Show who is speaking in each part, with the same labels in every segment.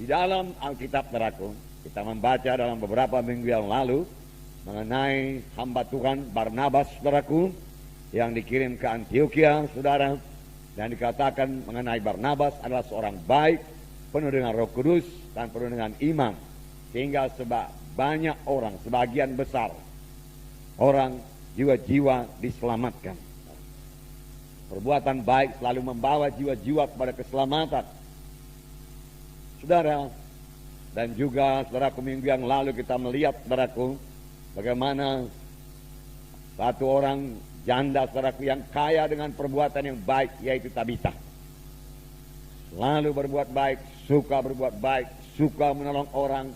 Speaker 1: Di dalam Alkitab, saudaraku, kita membaca dalam beberapa minggu yang lalu mengenai hamba Tuhan Barnabas, saudaraku, yang dikirim ke Antioquia, saudara, dan dikatakan mengenai Barnabas adalah seorang baik, penuh dengan Roh Kudus dan penuh dengan iman, sehingga banyak orang, sebagian besar orang, jiwa-jiwa diselamatkan. Perbuatan baik selalu membawa jiwa-jiwa kepada keselamatan, saudara. Dan juga, saudaraku, minggu yang lalu kita melihat, saudaraku, bagaimana satu orang janda, saudaraku, yang kaya dengan perbuatan yang baik, yaitu Tabita. Selalu berbuat baik, suka berbuat baik, suka menolong orang.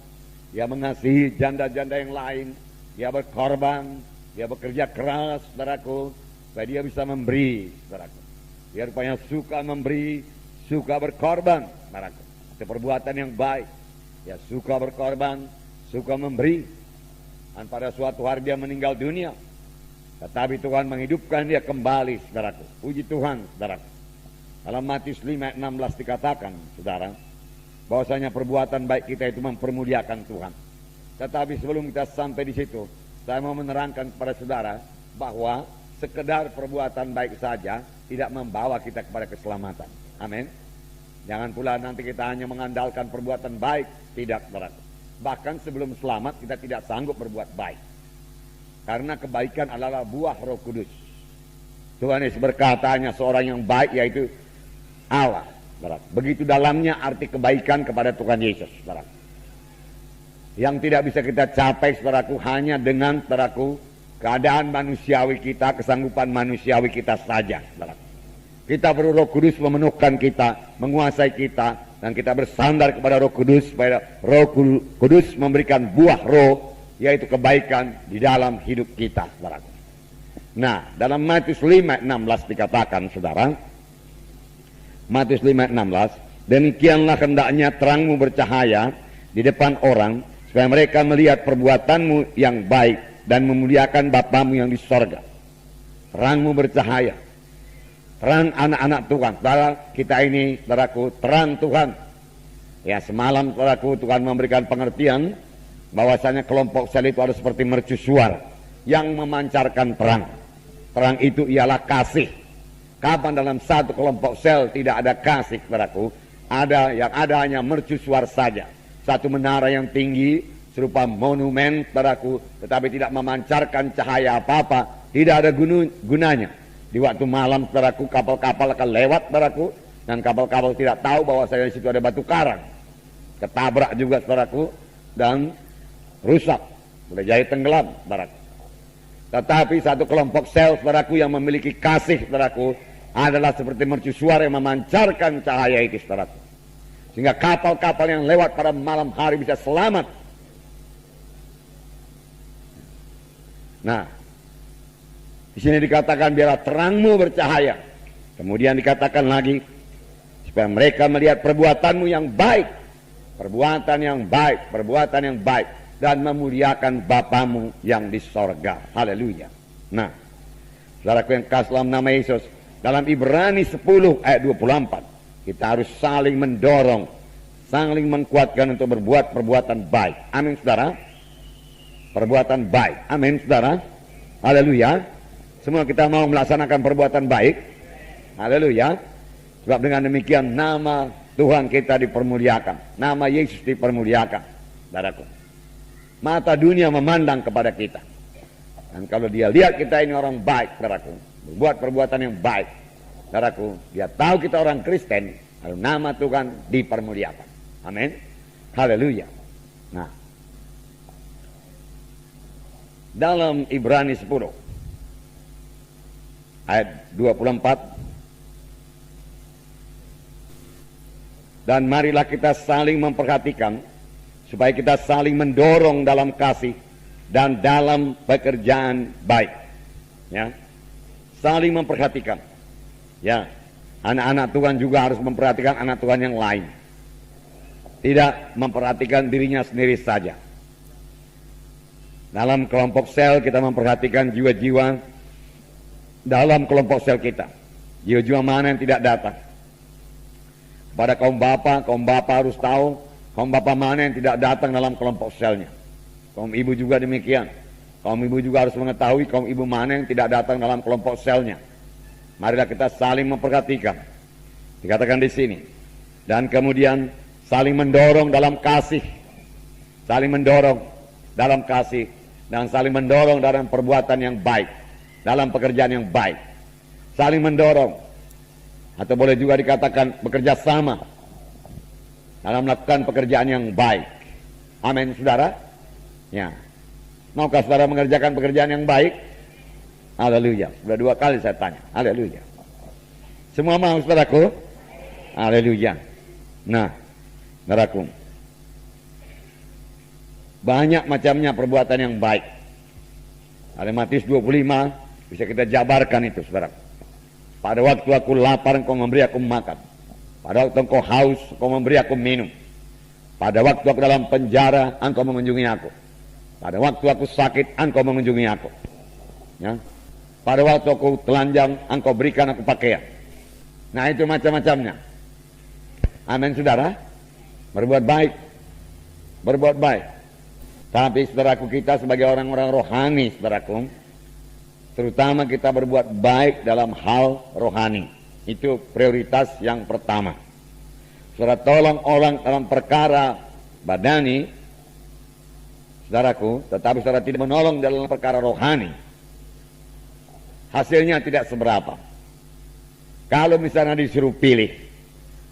Speaker 1: Dia mengasihi janda-janda yang lain. Dia berkorban, dia bekerja keras, saudaraku, supaya dia bisa memberi, saudaraku. Dia rupanya suka memberi, suka berkorban, saudaraku. Itu perbuatan yang baik. Dia suka berkorban, suka memberi. Dan pada suatu hari dia meninggal dunia, tetapi Tuhan menghidupkan dia kembali, saudaraku. Puji Tuhan, saudaraku. Dalam Matius 5:16 dikatakan, saudara, bahwasanya perbuatan baik kita itu mempermuliakan Tuhan. Tetapi sebelum kita sampai di situ, saya mau menerangkan kepada saudara bahwa sekedar perbuatan baik saja tidak membawa kita kepada keselamatan. Amin. Jangan pula nanti kita hanya mengandalkan perbuatan baik. Tidak, saudaraku. Bahkan sebelum selamat kita tidak sanggup berbuat baik, karena kebaikan adalah buah Roh Kudus. Tuhan Yesus berkata, hanya seorang yang baik, yaitu Allah, saudaraku. Begitu dalamnya arti kebaikan kepada Tuhan Yesus, saudaraku. Yang tidak bisa kita capai, saudaraku, hanya dengan, saudaraku, keadaan manusiawi kita, kesanggupan manusiawi kita saja, saudaraku. Kita perlu Roh Kudus memenuhkan kita, menguasai kita, dan kita bersandar kepada Roh Kudus, supaya Roh Kudus memberikan buah Roh, yaitu kebaikan di dalam hidup kita, saudaraku. Nah, dalam Matius 5:16 dikatakan, saudara, Matius 5:16, demikianlah hendaknya terangmu bercahaya di depan orang, supaya mereka melihat perbuatanmu yang baik dan memuliakan Bapamu yang di sorga. Terangmu bercahaya, terang anak-anak Tuhan, saudara. Kita ini, saudaraku, terang Tuhan. Ya, semalam, saudaraku, Tuhan memberikan pengertian bahwasanya kelompok sel itu harus seperti mercusuar yang memancarkan terang. Terang itu ialah kasih. Kapan dalam satu kelompok sel tidak ada kasih, saudaraku? Yang ada hanya mercusuar saja. Satu menara yang tinggi serupa monumen, saudaraku, tetapi tidak memancarkan cahaya apa-apa, tidak ada gunanya. Di waktu malam, saudaraku, kapal-kapal akan lewat, saudaraku, dan kapal-kapal tidak tahu bahwa di situ ada batu karang. Ketabrak juga, saudaraku, dan rusak, boleh jadi tenggelam, saudaraku. Tetapi satu kelompok sel, saudaraku, yang memiliki kasih, saudaraku, adalah seperti mercusuar yang memancarkan cahaya itu, saudaraku, sehingga kapal-kapal yang lewat pada malam hari bisa selamat. Nah, di sini dikatakan biarlah terangmu bercahaya. Kemudian dikatakan lagi, supaya mereka melihat perbuatanmu yang baik, perbuatan yang baik, perbuatan yang baik, dan memuliakan Bapamu yang di sorga. Haleluya. Nah, saudaraku yang kasih dalam nama Yesus, dalam Ibrani 10 ayat 24, kita harus saling mendorong, saling menguatkan untuk berbuat perbuatan baik. Amin, saudara. Perbuatan baik. Amin, saudara. Haleluya. Semua kita mau melaksanakan perbuatan baik. Haleluya. Sebab dengan demikian nama Tuhan kita dipermuliakan, nama Yesus dipermuliakan, saudaraku. Mata dunia memandang kepada kita, dan kalau dia lihat kita ini orang baik, saudaraku, berbuat perbuatan yang baik, saudaraku, dia tahu kita orang Kristen, lalu nama Tuhan dipermuliakan. Amin. Haleluya. Nah, dalam Ibrani 10 ayat 24, dan marilah kita saling memperhatikan, supaya kita saling mendorong dalam kasih dan dalam pekerjaan baik. Ya, saling memperhatikan. Ya, anak-anak Tuhan juga harus memperhatikan anak Tuhan yang lain. Tidak memperhatikan dirinya sendiri saja. Dalam kelompok sel kita memperhatikan jiwa-jiwa dalam kelompok sel kita. Jiwa-jiwa mana yang tidak datang. Pada kaum bapa harus tahu Kaum bapak mana yang tidak datang dalam kelompok selnya? Kaum ibu juga demikian. Kaum ibu juga harus mengetahui kaum ibu mana yang tidak datang dalam kelompok selnya. Marilah kita saling memperhatikan. Dikatakan di sini. Dan kemudian saling mendorong dalam kasih. Saling mendorong dalam kasih. Dan saling mendorong dalam perbuatan yang baik. Dalam pekerjaan yang baik. Saling mendorong. Atau boleh juga dikatakan bekerja sama. Dalam melakukan pekerjaan yang baik. Amin, saudara. Ya. Maukah saudara mengerjakan pekerjaan yang baik? Haleluya. Sudah 2 kali saya tanya. Haleluya. Semua mau, saudaraku? Haleluya. Nah, saudaraku, banyak macamnya perbuatan yang baik. Dalam Matius 25 bisa kita jabarkan itu, saudara. Pada waktu aku lapar, engkau memberi aku makan. Pada waktu engkau haus, engkau memberi aku minum. Pada waktu aku dalam penjara, engkau mengunjungi aku. Pada waktu aku sakit, engkau mengunjungi aku. Ya. Pada waktu aku telanjang, engkau berikan aku pakaian. Nah, itu macam-macamnya. Amin, saudara. Berbuat baik. Berbuat baik. Tapi saudaraku, kita sebagai orang-orang rohani, saudaraku, terutama kita berbuat baik dalam hal rohani. Itu prioritas yang pertama. Saudara, tolong orang dalam perkara badani, saudaraku, tetapi saudara tidak menolong dalam perkara rohani, hasilnya tidak seberapa. Kalau misalnya disuruh pilih,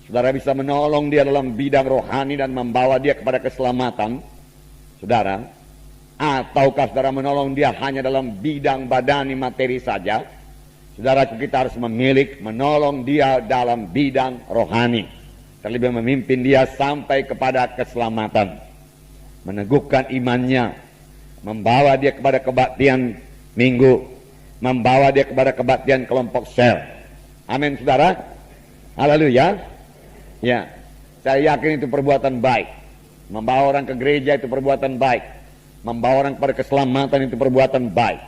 Speaker 1: saudara bisa menolong dia dalam bidang rohani dan membawa dia kepada keselamatan, saudara, ataukah saudara menolong dia hanya dalam bidang badani materi saja, saudara, kita harus memilih menolong dia dalam bidang rohani, terlebih memimpin dia sampai kepada keselamatan, meneguhkan imannya, membawa dia kepada kebaktian minggu, membawa dia kepada kebaktian kelompok sel. Amin, saudara. Haleluya. Ya, saya yakin itu perbuatan baik. Membawa orang ke gereja itu perbuatan baik. Membawa orang kepada keselamatan itu perbuatan baik.